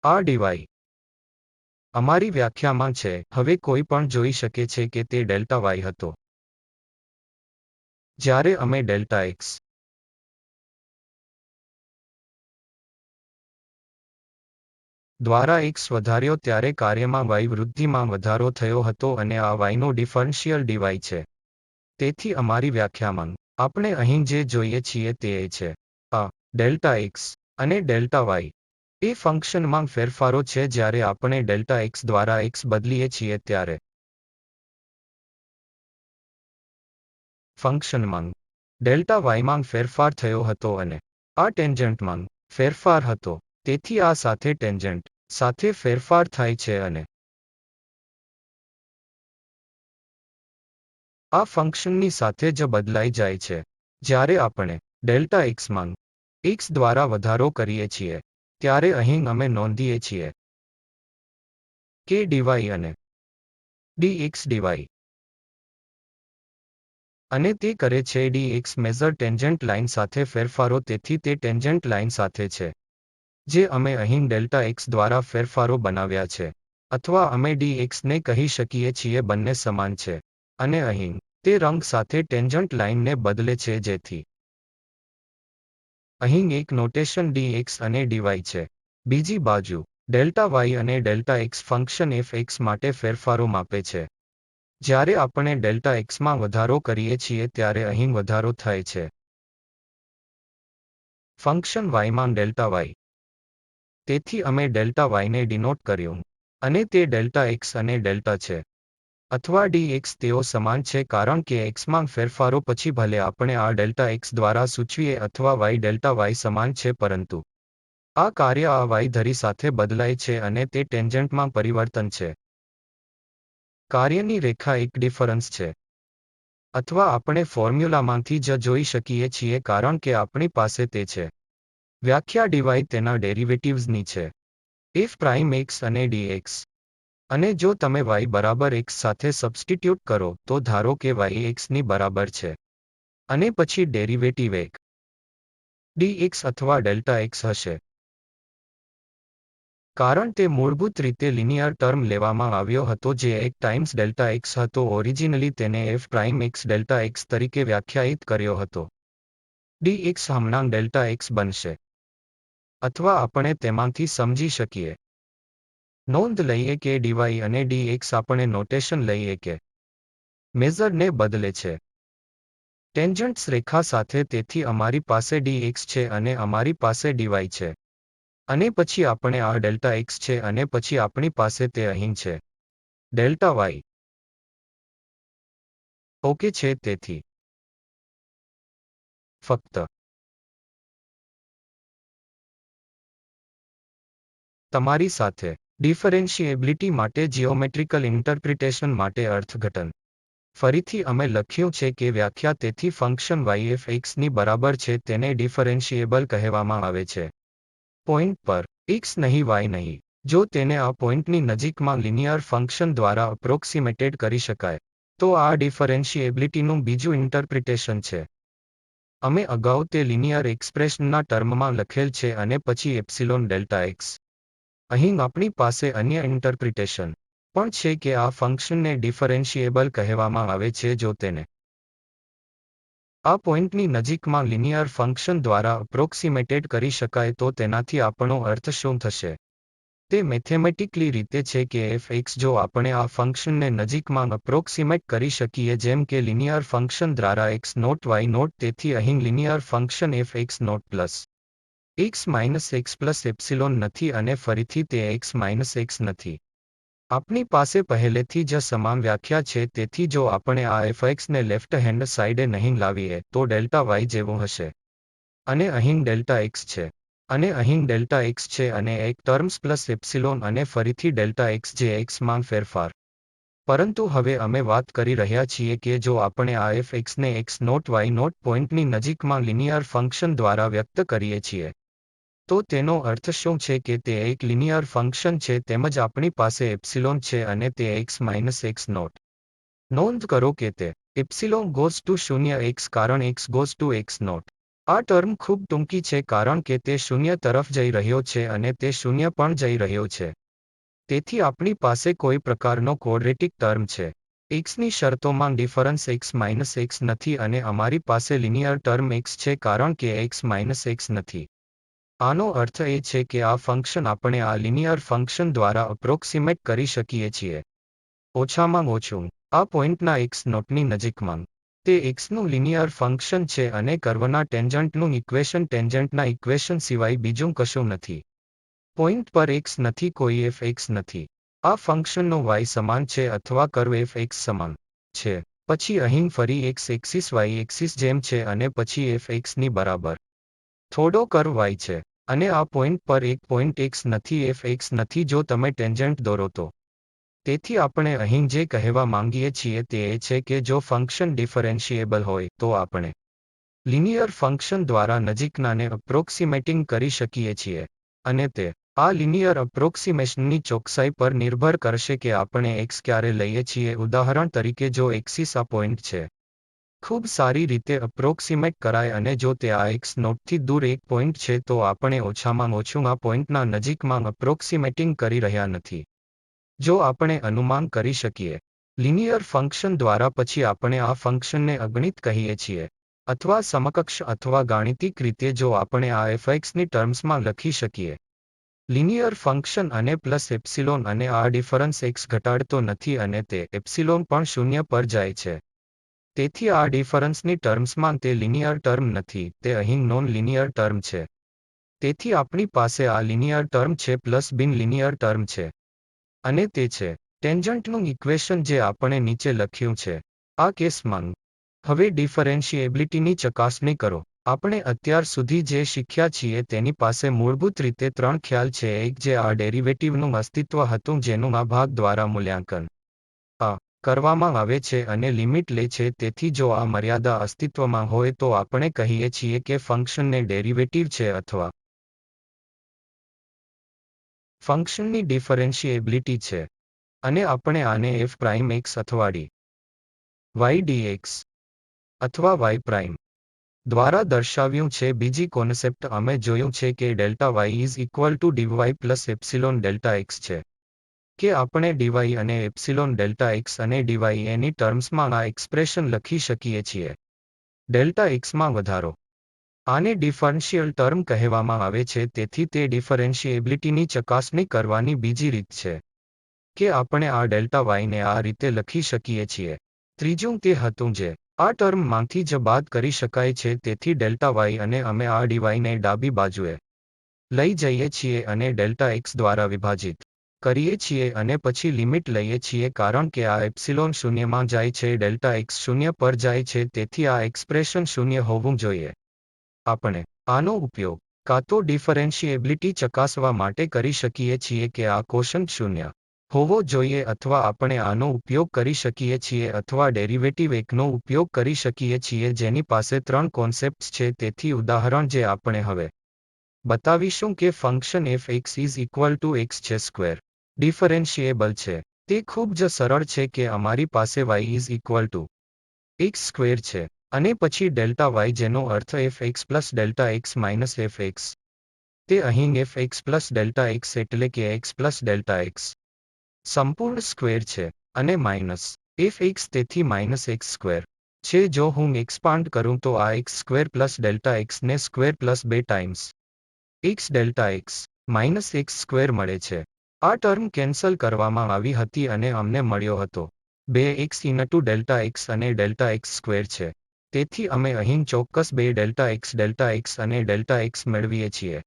આ dy અમારી વ્યાખ્યામાં છે હવે કોઈ પણ જોઈ શકે છે કે તે ડેલ્ટા y હતો જ્યારે અમે ડેલ્ટા x દ્વારા x વધાર્યો ત્યારે કાર્યમાં y વૃદ્ધિમાં વધારો થયો હતો અને આ yનો ડિફરન્શિયલ dy છે તેથી અમારી વ્યાખ્યામાં આપણે અહીં જે જોઈએ છીએ તે એ છે આ ડેલ્ટા x અને ડેલ્ટા y એ ફંક્શનમાં ફેરફારો છે જ્યારે આપણે ડેલ્ટા x દ્વારા x બદલીએ છીએ ત્યારે ફંક્શનમાં ડેલ્ટા y માં ફેરફાર થયો હતો અને આ ટેન્જન્ટમાં ફેરફાર હતો તેથી આ સાથે ટેન્જન્ટ સાથે ફેરફાર થાય છે અને આ ફંક્શનની સાથે જ બદલાઈ જાય છે જ્યારે આપણે ડેલ્ટા x માં x દ્વારા વધારો કરીએ છીએ ત્યારે અહીં અમે નોંધીએ છીએ કે dy અને dx dy અને તે કરે છે dx મેજર ટેન્જન્ટ લાઇન સાથે ફેરફારો તેથી તે ટેન્જન્ટ લાઇન સાથે છે જે અમે અહીં ડેલ્ટા x દ્વારા ફેરફારો બનાવ્યા છે અથવા અમે dx ને કહી શકીએ છીએ બંને સમાન છે અને અહીં તે રંગ સાથે ટેન્જન્ટ લાઇનને બદલે છે જેથી અહીં એક નોટેશન dx અને dy છે બીજી બાજુ ડેલ્ટા y અને ડેલ્ટા x ફંક્શન f(x) માટે ફેરફારો માપે છે જ્યારે આપણે ડેલ્ટા x માં વધારો કરીએ છીએ ત્યારે અહીં વધારો થાય છે ફંક્શન y માં ડેલ્ટા y તેથી અમે ડેલ્ટા y ને ડિનોટ કર્યું અને તે ડેલ્ટા x અને ડેલ્ટા છે અથવા dx તેઓ સમાન છે કારણ કે x માં ફેરફારો પછી ભલે આપણે આ ડેલ્ટા x દ્વારા સૂચવીએ અથવા y ડેલ્ટા y સમાન છે પરંતુ આ કાર્ય આ y ધરી સાથે બદલાય છે અને તે ટેન્જન્ટમાં પરિવર્તન છે કાર્યની રેખા એક ડિફરન્સ છે અથવા આપણે ફોર્મ્યુલામાંથી જ જોઈ શકીએ છીએ કારણ કે આપણી પાસે તે છે વ્યાખ્યા dy તેના ડેરિવેટિવ્ઝની છે એફ પ્રાઇમ એક્સ અને ડીએક્સ. અને જો તમે y બરાબર x સાથે સબસ્ટિટ્યુટ કરો તો ધારો કે y x ની બરાબર છે. અને પછી ડેરિવેટિવ એક dx અથવા ડેલ્ટા x હશે. કારણ તે મૂળભૂત રીતે લિનિયર ટર્મ લેવામાં આવ્યો હતો જે એક ટાઈમ્સ ડેલ્ટા x હતો. ઓરિજિનલી તેને f prime x delta x તરીકે વ્યાખ્યાયિત કર્યો હતો. dx હમણાં ડેલ્ટા x બનશે. અથવા આપણે તેમાંથી સમજી શકીએ. નોંધ લઈએ કે dy અને dx આપણે નોટેશન લઈએ કે મેઝરને બદલે છે ટેન્જન્ટ્સ રેખા સાથે. તેથી અમારી પાસે dx છે અને અમારી પાસે dy છે. અને પછી આપણે આ ડેલ્ટા x છે અને પછી આપણી પાસે તે અહીં છે ડેલ્ટા y. ઓકે છે. તેથી ફક્ત તમારી સાથે ડિફરન્શિએબિલિટી માટે જિયોમેટ્રિકલ ઇન્ટરપ્રિટેશન માટે અર્થઘટન. ફરીથી અમે લખ્યું છે કે વ્યાખ્યા. તેથી ફંક્શન y f x ની બરાબર છે તેને ડિફરન્શિએબલ કહેવામાં આવે છે પોઈન્ટ પર x નહીં y નહીં. જો તેને આ પોઈન્ટની નજીકમાં લિનિયર ફંક્શન દ્વારા અપ્રોક્સિમેટેડ કરી શકાય તો આ ડિફરન્શિએબિલિટીનું બીજું ઇન્ટરપ્રિટેશન છે. અમે અગાઉ તે લિનિયર એક્સપ્રેશનના ટર્મમાં લખેલ છે અને પછી એપ્સિલોન ડેલ્ટા x. અહીં આપણી પાસે અન્ય ઇન્ટરપ્રિટેશન પણ છે કે આ ફંક્શનને ડિફરન્શિએબલ કહેવામાં આવે છે જો તેને આ પોઈન્ટની નજીકમાં લિનિયર ફંક્શન દ્વારા અપ્રોક્સિમેટેડ કરી શકાય તો તેનાથી આપણો અર્થ શું થશે? તે મેથેમેટિકલી રીતે છે કે f x જો આપણે આ ફંક્શનને નજીકમાં અપ્રોક્સિમેટ કરી શકીએ જેમ કે લિનિયર ફંક્શન દ્વારા x નોટ y નોટ. તેથી અહીં linear function f x naught plus x minus x plus epsilon નથી અને ફરીથી તે x માઇનસ x નથી. આપણી પાસે પહેલેથી જ સમાન વ્યાખ્યા છે. તેથી જો આપણે આ fx ને લેફ્ટ હેન્ડ સાઇડે નહીં લાવીએ તો ડેલ્ટા y જેવું હશે. અને અહીં ડેલ્ટા x છે. અને અહીં ડેલ્ટા x છે અને એક ટર્મ્સ પ્લસ એપ્સિલોન અને ફરીથી ડેલ્ટા x જે x માં ફેરફાર. પરંતુ હવે અમે વાત કરી રહ્યા છીએ કે જો આપણે આ fx ને x નોટ y નોટ પોઈન્ટની નજીકમાં લિનિયર ફંક્શન દ્વારા વ્યક્ત કરીએ છીએ તો તેનો અર્થ શું છે કે તે એક લિનિયર ફંક્શન છે તેમજ આપણી પાસે એપ્સિલોન છે અને તે x માઇનસ x નોટ. નોંધ કરો કે તે એપ્સિલોન ગોઝ ટુ 0 x કારણ x goes to x naught. આ ટર્મ ખૂબ ટૂંકી છે કારણ કે તે 0 તરફ જઈ રહ્યો છે અને તે 0 પણ જઈ રહ્યો છે. તેથી આપણી પાસે કોઈ પ્રકારનો ક્વોડ્રેટિક ટર્મ છે. xની શરતોમાં ડિફરન્સ x માઇનસ x નથી અને અમારી પાસે લિનિયર ટર્મ x છે કારણ કે x માઇનસ x નથી. આનો અર્થ એ છે કે આ ફંક્શન આપણે આ લિનિયર ફંક્શન દ્વારા અપ્રોક્સિમેટ કરી શકીએ છીએ ઓછામાં ઓછું આ પોઈન્ટના x નોટની નજીકમાં. તે xનું લિનિયર ફંક્શન છે અને કર્વના ટેન્જન્ટનું ઇક્વેશન ટેન્જન્ટના ઇક્વેશન સિવાય બીજું કશું નથી. પોઈન્ટ પર x નથી કોઈ f x નથી. આ ફંક્શનનો y સમાન છે અથવા કર્વ f x સમાન છે. પછી અહીં ફરી x એક્સિસ y એક્સિસ જેમ છે અને પછી f x ની બરાબર થોડો કર્વ y છે. અને આ પોઈન્ટ પર એક પોઈન્ટ x નથી f x નથી જો તમે ટેન્જન્ટ દોરો તો. તેથી આપણે અહીં જે કહેવા માંગીએ છીએ તે એ છે કે જો ફંક્શન ડિફરન્શિએબલ હોય તો આપણે લિનિયર ફંક્શન દ્વારા નજીકનાને અપ્રોક્સિમેટિંગ કરી શકીએ છીએ. અને તે આ લિનિયર અપ્રોક્સિમેશનની ચોકસાઈ પર નિર્ભર કરશે કે આપણે x ક્યારે લઈએ છીએ. ઉદાહરણ તરીકે જો એક્સિસ આ પોઈન્ટ છે ખૂબ સારી રીતે અપ્રોક્સિમેટ કરાય અને જો તે આ x નોટથી દૂર એક પોઈન્ટ છે તો આપણે ઓછામાં ઓછું આ પોઈન્ટના નજીકમાં અપ્રોક્સિમેટિંગ કરી રહ્યા નથી. જો આપણે અનુમાન કરી શકીએ લિનિયર ફંક્શન દ્વારા પછી આપણે આ ફંક્શનને અગણિત કહીએ છીએ અથવા સમકક્ષ અથવા ગાણિતિક રીતે જો આપણે આ fxની ટર્મ્સમાં લખી શકીએ લિનિયર ફંક્શન અને પ્લસ એપ્સિલોન અને આ ડિફરન્સ x ઘટાડતો નથી અને તે એપ્સિલોન પણ 0 પર જાય છે. તેથી આ ડિફરન્સની ટર્મ્સમાં તે લિનિયર ટર્મ નથી તે અહીં નોન લિનિયર ટર્મ છે. તેથી આપણી પાસે આ લિનિયર ટર્મ છે પ્લસ બિન લિનિયર ટર્મ છે. અને તે છે ટેન્જન્ટનું ઇક્વેશન જે આપણે નીચે લખ્યું છે આ કેસમાં. હવે ડિફરન્શિએબિલિટીની ચકાસણી કરો. આપણે અત્યાર સુધી જે શીખ્યા છીએ તેની પાસે મૂળભૂત રીતે 3 ખ્યાલ છે. એક જે આ ડેરિવેટિવનું અસ્તિત્વ હતું જેનું આ ભાગ દ્વારા મૂલ્યાંકન કરવામાં આવે છે અને લિમિટ લે છે. તેથી જો આ મર્યાદા અસ્તિત્વમાં હોય તો આપણે કહીએ છીએ કે ફંક્શનને ડેરિવેટિવ છે અથવા ફંક્શનની ડિફરન્શિએબિલિટી છે અને આપણે આને f પ્રાઇમ x અથવા dy dx અથવા y પ્રાઇમ દ્વારા દર્શાવ્યું છે. બીજી કોન્સેપ્ટ અમે જોયું છે કે delta y is equal to dy plus epsilon delta x છે કે આપણે dy અને એપ્સિલોન ડેલ્ટા x અને dy એની ટર્મ્સમાં આ એક્સપ્રેશન લખી શકીએ છીએ. ડેલ્ટા xમાં વધારો આને ડિફરન્શિયલ ટર્મ કહેવામાં આવે છે. તેથી તે ડિફરન્શિએબિલિટીની ચકાસણી કરવાની બીજી રીત છે કે આપણે આ ડેલ્ટા y ને આ રીતે લખી શકીએ છીએ. ત્રીજું તે હતું જે આ ટર્મમાંથી જ બાદ કરી શકાય છે. તેથી ડેલ્ટા y અને અમે આ dy ને ડાબી બાજુએ લઈ જઈએ છીએ અને ડેલ્ટા x દ્વારા વિભાજિત કરીએ છીએ અને પછી લિમિટ લઈએ છીએ કારણ કે આ એપ્સિલોન શૂન્યમાં જાય છે. ડેલ્ટા x શૂન્ય પર જાય છે. તેથી આ એક્સપ્રેશન શૂન્ય હોવું જોઈએ. આપણે આનો ઉપયોગ કાં તો ડિફરન્શિએબિલિટી ચકાસવા માટે કરી શકીએ છીએ કે આ કોશન્ટ શૂન્ય હોવો જોઈએ અથવા આપણે આનો ઉપયોગ કરી શકીએ છીએ અથવા ડેરિવેટિવ 1 નો ઉપયોગ કરી શકીએ છીએ જેની પાસે 3 કોન્સેપ્ટ્સ છે. તેથી ઉદાહરણ જે આપણે હવે બતાવીશું કે function f(x) is equal to x છે સ્ક્વેર ડિફરન્શિએબલ છે. તે ખૂબ જ સરળ છે કે અમારી પાસે y is equal to x square છે અને પછી ડેલ્ટા y જેનો અર્થ f(x) plus delta x minus f(x). તે અહીં f(x) પ્લસ ડેલ્ટા x એટલે કે x પ્લસ ડેલ્ટા x સંપૂર્ણ સ્ક્વેર છે અને માઇનસ f(x) તેથી માઇનસ x સ્ક્વેર છે. જો હું એક્સપાન્ડ કરું તો આ x square plus delta x ને square plus 2 times x delta x minus x square મળે છે. આ ટર્મ કેન્સલ કરવામાં આવી હતી અને અમને મળ્યો હતો 2x ઇનટુ ડેલ્ટા x અને ડેલ્ટા x સ્ક્વેર છે. તેથી અમે અહીં ચોક્કસ 2 ડેલ્ટા x અને ડેલ્ટા x મેળવીએ છીએ.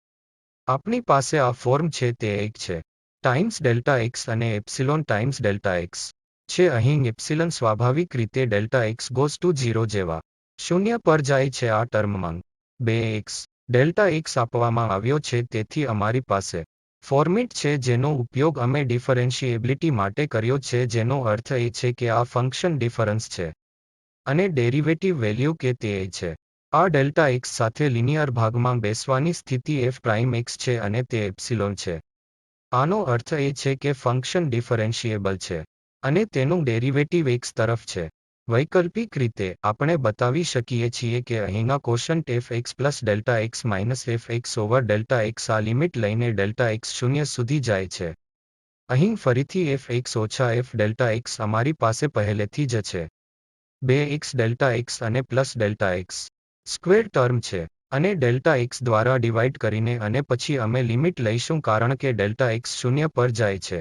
આપણી પાસે આ ફોર્મ છે તે 1 છે ટાઈમ્સ ડેલ્ટા x અને એપ્સિલોન ટાઈમ્સ ડેલ્ટા x છે. અહીં એપ્સિલન સ્વાભાવિક રીતે ડેલ્ટા x ગોઝ ટુ 0 જેવા શૂન્ય પર જાય છે. આ ટર્મમાં 2x ડેલ્ટા x આપવામાં આવ્યો છે. તેથી અમારી પાસે ફોર્મેટ છે જેનો ઉપયોગ અમે ડિફરન્શિએબિલિટી માટે કર્યો છે જેનો અર્થ એ છે કે આ ફંક્શન ડિફરન્સ છે અને ડેરિવેટિવ વેલ્યુ કે તે એ છે. આ ડેલ્ટા x સાથે લિનિયર ભાગમાં બેસવાની સ્થિતિ f પ્રાઇમ x છે અને તે એપ્સિલોન છે. આનો અર્થ એ છે કે ફંક્શન ડિફરન્શિએબલ છે અને તેનું ડેરિવેટિવ x તરફ છે. વૈકલ્પિક રીતે આપણે બતાવી શકીએ છીએ કે અહીંના quotient f(x) plus delta x minus f(x) over delta x આ લિમિટ લઈને ડેલ્ટા x શૂન્ય સુધી જાય છે. અહીં ફરીથી f(x) ઓછા f ડેલ્ટા x અમારી પાસે પહેલેથી જ છે 2x ડેલ્ટા x અને plus delta x square term છે અને ડેલ્ટા x દ્વારા ડિવાઇડ કરીને અને પછી અમે લિમિટ લઈશું કારણ કે ડેલ્ટા x શૂન્ય પર જાય છે.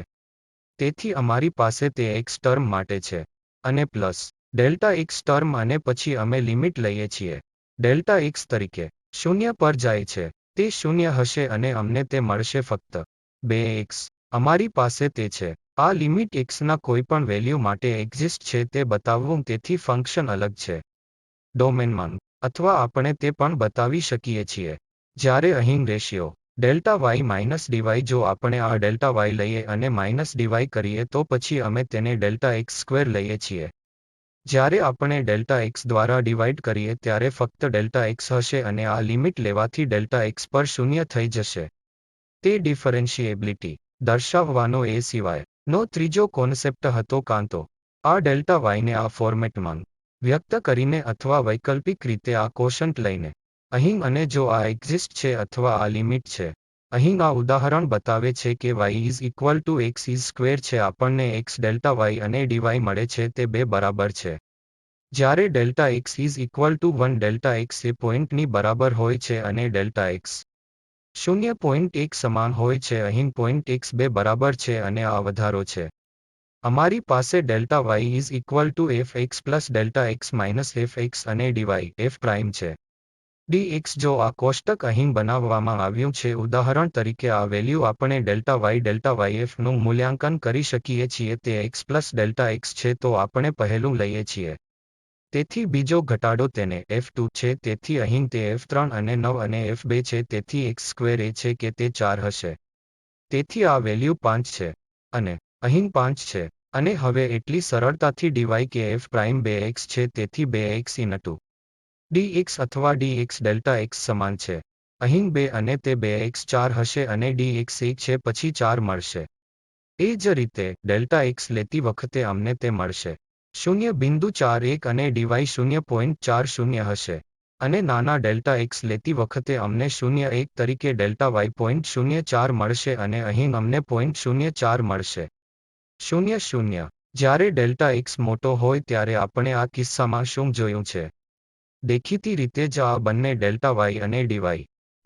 તેથી અમારી પાસે તે x ટર્મ માટે છે અને પ્લસ ડેલ્ટા x ટર્મ અને પછી અમે લિમિટ લઈએ છીએ ડેલ્ટા x તરીકે શૂન્ય પર જાય છે. તે શૂન્ય હશે અને અમને તે મળશે ફક્ત 2x. અમારી પાસે તે છે. આ લિમિટ x ના કોઈપણ વેલ્યુ માટે એક્ઝિસ્ટ છે તે બતાવવું. તેથી ફંક્શન અલગ છે ડોમેનમાં અથવા આપણે તે પણ બતાવી શકીએ છીએ જ્યારે અહીં ratio delta y minus dy જો આપણે આ ડેલ્ટા y લઈએ અને માઇનસ dy કરીએ તો પછી અમે તેને ડેલ્ટા x સ્ક્વેર લઈએ છીએ. જ્યારે આપણે ડેલ્ટા x દ્વારા ડિવાઇડ કરીએ ત્યારે ફક્ત ડેલ્ટા x હશે અને આ લિમિટ લેવાથી ડેલ્ટા x પર શૂન્ય થઈ જશે. તે ડિફરન્શિએબિલિટી દર્શાવવાનો એ સિવાય નો ત્રીજો કોન્સેપ્ટ હતો કાં તો આ ડેલ્ટા y ને આ ફોર્મેટમાં વ્યક્ત કરીને અથવા વૈકલ્પિક રીતે આ કોશન્ટ લઈને અહીં અને જો આ એક્ઝિસ્ટ છે અથવા આ લિમિટ છે. અહીં આ ઉદાહરણ બતાવે છે કે y is equal to x is square છે. આપણને x ડેલ્ટા y અને dy મળે છે તે 2 બરાબર છે. જ્યારે delta x is equal to 1 delta x એ પોઇન્ટની બરાબર હોય છે અને ડેલ્ટા x 0.1 સમાન હોય છે. અહીં પોઇન્ટ x 2 બરાબર છે અને આ વધારો છે. અમારી પાસે delta y is equal to f(x) plus delta x minus f(x) અને dy f પ્રાઇમ છે. dx જો આ કોષ્ટક અહીં બનાવવામાં આવ્યું છે ઉદાહરણ તરીકે આ વેલ્યુ આપણે ડેલ્ટા yf નું મૂલ્યાંકન કરી શકીએ છીએ તે x પ્લસ ડેલ્ટા x છે તો આપણે પહેલું લઈએ છીએ. તેથી બીજો ઘટાડો તેને f2 છે. તેથી અહીં તે f3 અને 9 અને f2 છે. તેથી x સ્ક્વેર એ છે કે તે 4 હશે. તેથી આ વેલ્યુ 5 છે અને અહીં 5 છે અને હવે એટલી સરળતાથી dy કે f પ્રાઇમ 2x છે. તેથી 2x ઇનટુ dx અથવા dx ડેલ્ટા x સમાન છે અહીં 2 અને તે 2x 4 હશે અને dx 1 છે પછી 4 મળશે. એ જ રીતે ડેલ્ટા x લેતી વખતે અમને તે મળશે 0.41 અને dy 0.40 હશે. અને નાના ડેલ્ટા x લેતી વખતે અમને 0.1 તરીકે ડેલ્ટા y 0.04 મળશે અને અહીં અમને 0.04 મળશે. 0.0 જ્યારે ડેલ્ટા x મોટો હોય ત્યારે આપણે આ કિસ્સામાં શું જોયું છે? દેખીતી રીતે જ આ બંને ડેલ્ટા y અને dy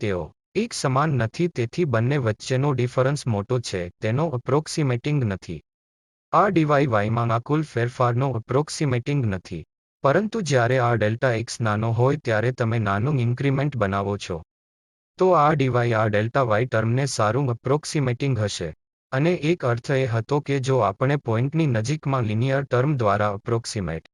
તેઓ એક સમાન નથી, તેથી બંને વચ્ચેનો ડિફરન્સ મોટો છે, તેનો અપ્રોક્સિમેટિંગ નથી. આ dy yમાં આ કુલ ફેરફારનો અપ્રોક્સિમેટિંગ નથી. પરંતુ જ્યારે આ ડેલ્ટા x નાનો હોય ત્યારે તમે નાનું ઇન્ક્રીમેન્ટ બનાવો છો. તો આ dy આ ડેલ્ટા y ટર્મને સારું અપ્રોક્સિમેટિંગ હશે. અને એક અર્થ એ હતો કે જો આપણે પોઈન્ટની નજીકમાં લિનિયર ટર્મ દ્વારા અપ્રોક્સિમેટ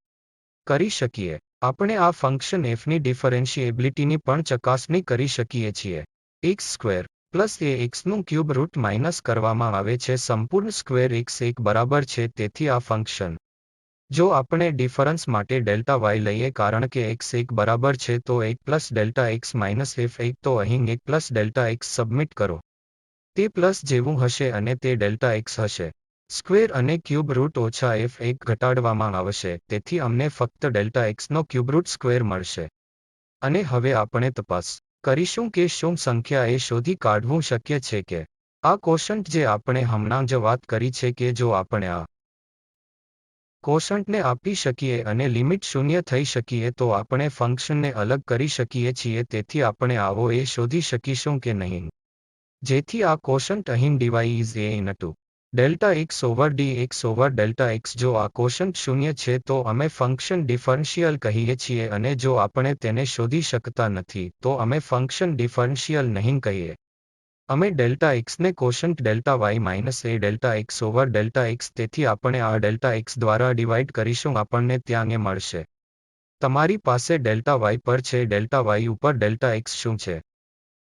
કરી શકીએ, આપણે આ ફંક્શન fની ડિફરન્શિએબિલિટીની પણ ચકાસણી કરી શકીએ છીએ. x સ્ક્વેર પ્લસ એ xનું ક્યુબ રૂટ માઇનસ કરવામાં આવે છે સંપૂર્ણ સ્ક્વેર x 1 બરાબર છે, તેથી આ ફંક્શન જો આપણે ડિફરન્સ માટે ડેલ્ટા y લઈએ કારણ કે x 1 બરાબર છે તો 1 plus delta x minus f1 તો અહીં 1 પ્લસ ડેલ્ટા x સબમિટ કરો. તે પ્લસ જેવું હશે અને તે ડેલ્ટા x હશે. સ્ક્વેર અને ક્યુબ રૂટ ઓછા f1 ઘટાડવામાં આવશે, તેથી અમને ફક્ત ડેલ્ટા xનો ક્યુબ રૂટ સ્ક્વેર મળશે. અને હવે આપણે તપાસ કરીશું કે શું સંખ્યા એ શોધી કાઢવું શક્ય છે કે આ કોશન્ટ જે આપણે હમણાં જ વાત કરી છે કે જો આપણે આ કોશન્ટને આપી શકીએ અને લિમિટ શૂન્ય થઈ શકીએ તો આપણે ફંક્શનને અલગ કરી શકીએ છીએ, તેથી આપણે આવો એ શોધી શકીશું કે નહીં. જેથી આ કોશન્ટ અહીં dy is a into delta x over dx over delta x. જો આ કોશન્ટ શૂન્ય છે તો અમે ફંક્શન ડિફરન્શિયલ કહીએ છીએ અને જો આપણે તેને શોધી શકતા નથી તો અમે ફંક્શન ડિફરન્શિયલ નહીં કહીએ. અમે ડેલ્ટા xને quotient delta y minus a delta x over delta x, તેથી આપણે આ ડેલ્ટા x દ્વારા ડિવાઇડ કરીશું, આપણને ત્યાં એ મળશે. તમારી પાસે ડેલ્ટા y પર છે, ડેલ્ટા y ઉપર ડેલ્ટા x શું છે?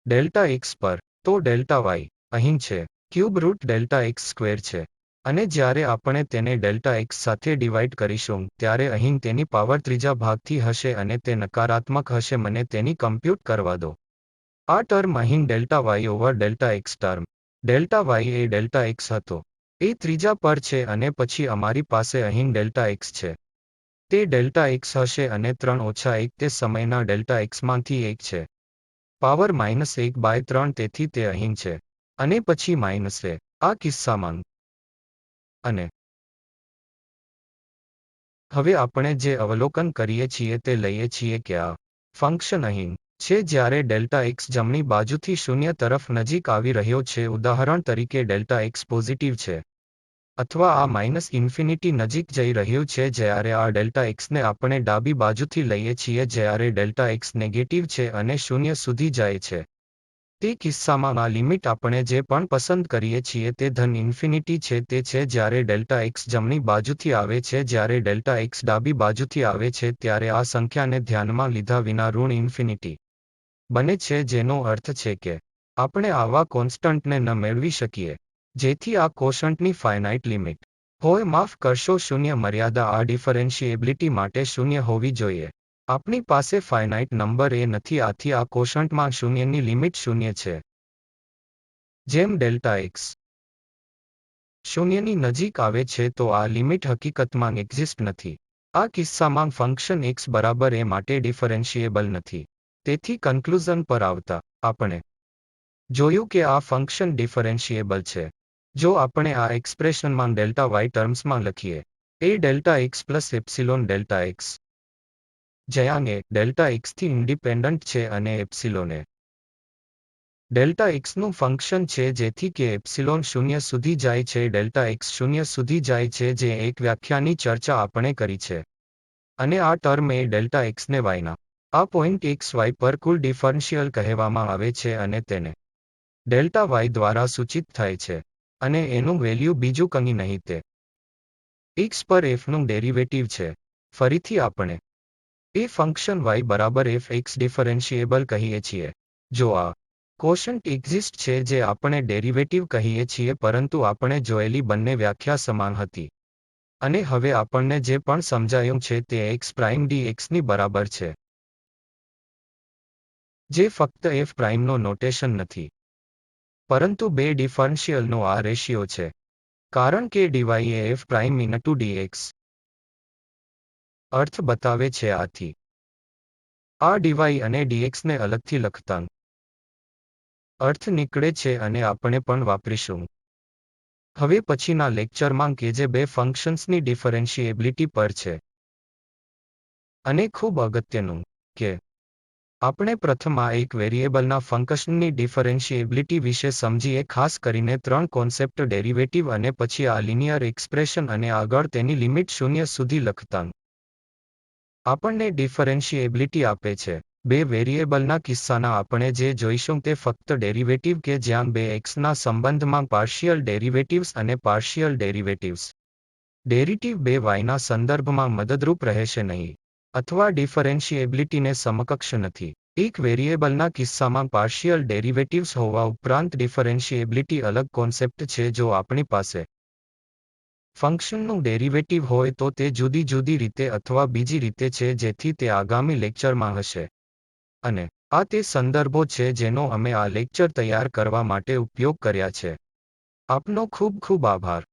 ડેલ્ટા x પર તો ડેલ્ટા y અહીં છે cube root delta x square છે. અને જ્યારે આપણે તેને ડેલ્ટા x સાથે ડિવાઇડ કરીશું ત્યારે અહીં તેની પાવર ત્રીજા ભાગથી હશે અને તે નકારાત્મક હશે. મને તેની કમ્પ્યુટ કરવા દો. આ ટર્મ અહીં delta y over delta x term delta y એ ડેલ્ટા x હતો એ ત્રીજા પર છે અને પછી અમારી પાસે અહીં ડેલ્ટા x છે. તે ડેલ્ટા x હશે અને 3 ઓછા 1 તે સમયના ડેલ્ટા xમાંથી 1 છે. પાવર -1/3, તેથી તે અહીં છે. અને પછી -a. આ કિસ્સામાં અને હવે આપણે જે અવલોકન કરીએ છીએ તે લઈએ છીએ કે આ ફંક્શન અહીં છે જ્યારે ડેલ્ટા x જમણી બાજુથી શૂન્ય તરફ નજીક આવી રહ્યો છે. ઉદાહરણ તરીકે ડેલ્ટા x પોઝિટિવ છે અથવા આ માઇનસ ઇન્ફિનિટી નજીક જઈ રહ્યું છે જ્યારે આ ડેલ્ટા xને આપણે ડાબી બાજુથી લઈએ છીએ જ્યારે ડેલ્ટા x નેગેટિવ છે અને શૂન્ય સુધી જાય છે. તે કિસ્સામાં આ લિમિટ આપણે જે પણ પસંદ કરીએ છીએ તે ધન ઇન્ફિનિટી છે, તે છે જ્યારે ડેલ્ટા x જમણી બાજુથી આવે છે. જ્યારે ડેલ્ટા x ડાબી બાજુથી આવે છે ત્યારે આ સંખ્યાને ધ્યાનમાં લીધા વિના ઋણ ઇન્ફિનિટી બને છે, જેનો અર્થ છે કે આપણે આવા કોન્સ્ટન્ટને ન મેળવી શકીએ જેથી આ કોશન્ટની ફાઇનાઇટ લિમિટ હોય. માફ કરશો, શૂન્ય મર્યાદા આ ડિફરન્શિએબિલિટી માટે શૂન્ય હોવી જોઈએ. આપણી પાસે ફાઇનાઇટ નંબર એ નથી, આથી આ કોશન્ટમાં શૂન્યની લિમિટ શૂન્ય છે. જેમ ડેલ્ટા x શૂન્યની નજીક આવે છે તો આ લિમિટ હકીકતમાં એક્ઝિસ્ટ નથી. આ કિસ્સામાં ફંક્શન x બરાબર a માટે ડિફરન્શિએબલ નથી. તેથી કન્ક્લુઝન પર આવતા આપણે જોયું કે આ ફંક્શન ડિફરન્શિએબલ છે જો આપણે આ એક્સપ્રેશનમાં ડેલ્ટા y ટર્મ્સમાં લખીએ. એ delta x plus epsilon delta x જ્યાં એ ડેલ્ટા x થી ઇન્ડિપેન્ડન્ટ છે અને એપ્સિલોન એ ડેલ્ટા xનું ફંક્શન છે, જેથી કે એપ્સિલોન શૂન્ય સુધી જાય છે, ડેલ્ટા x શૂન્ય સુધી જાય છે, જે એક વ્યાખ્યાની ચર્ચા આપણે કરી છે. અને આ ટર્મ એ ડેલ્ટા xને yના આ પોઈન્ટ x y પર કુલ ડિફરન્શિયલ કહેવામાં આવે છે અને તેને ડેલ્ટા y દ્વારા સૂચિત થાય છે. અને એનું વેલ્યુ બીજું કંઈ નહીં તે x પર fનું ડેરિવેટિવ છે. ફરીથી આપણે એ ફંક્શન y બરાબર f(x) ડિફરન્શિએબલ કહીએ છીએ જો આ કોશન્ટ એક્ઝિસ્ટ છે જે આપણે ડેરિવેટિવ કહીએ છીએ, પરંતુ આપણે જોયેલી બંને વ્યાખ્યા સમાન હતી. અને હવે આપણને જે પણ સમજાયું છે તે x પ્રાઇમ dx ની બરાબર છે. જે ફક્ત એફ પ્રાઇમનો નોટેશન નથી, પરંતુ બે ડિફરન્શિયલનો આ રેશિયો છે, કારણ કે dy એ એફ પ્રાઇમ ઇનટુ dx અર્થ બતાવે છે. આથી આ dy અને dx ને અલગથી લખતાં અર્થ નીકળે છે અને આપણે પણ વાપરીશું. હવે પછીના લેક્ચરમાં કે જે બે ફંક્શન્સની ડિફરન્શિએબિલિટી પર છે. અને ખૂબ અગત્યનું કે આપણે પ્રથમ આ એક વેરિયેબલના ફંક્શનની ડિફરન્શિએબિલિટી વિશે સમજીએ, ખાસ કરીને ત્રણ કોન્સેપ્ટ ડેરિવેટિવ અને પછી આ લિનિયર એક્સપ્રેશન અને આગળ તેની લિમિટ 0 સુધી લખતાં આપણને ડિફરન્શિએબિલિટી આપે છે. બે વેરિયેબલના કિસ્સાના આપણે જે જોઈશું તે ફક્ત ડેરિવેટિવ કે જ્યાં બે xના સંબંધમાં પાર્શિયલ ડેરિવેટિવ્સ અને પાર્શિયલ ડેરિવેટિવ્સ ડેરિવેટિવ બે yના સંદર્ભમાં મદદરૂપ રહેશે નહીં, અથવા ડિફરન્શિએબિલિટીને સમકક્ષ નથી. એક વેરિયેબલના કિસ્સામાં પાર્શિયલ ડેરિવેટિવ્સ હોવા ઉપરાંત ડિફરન્શિએબિલિટી અલગ કોન્સેપ્ટ છે. જો આપણી પાસે ફંક્શનનું ડેરિવેટિવ હોય તો તે જુદી જુદી રીતે અથવા બીજી રીતે છે, જેથી તે આગામી લેક્ચરમાં હશે. અને આ તે સંદર્ભો છે જેનો અમે આ લેક્ચર તૈયાર કરવા માટે ઉપયોગ કર્યા છે. આપનો ખૂબ ખૂબ આભાર.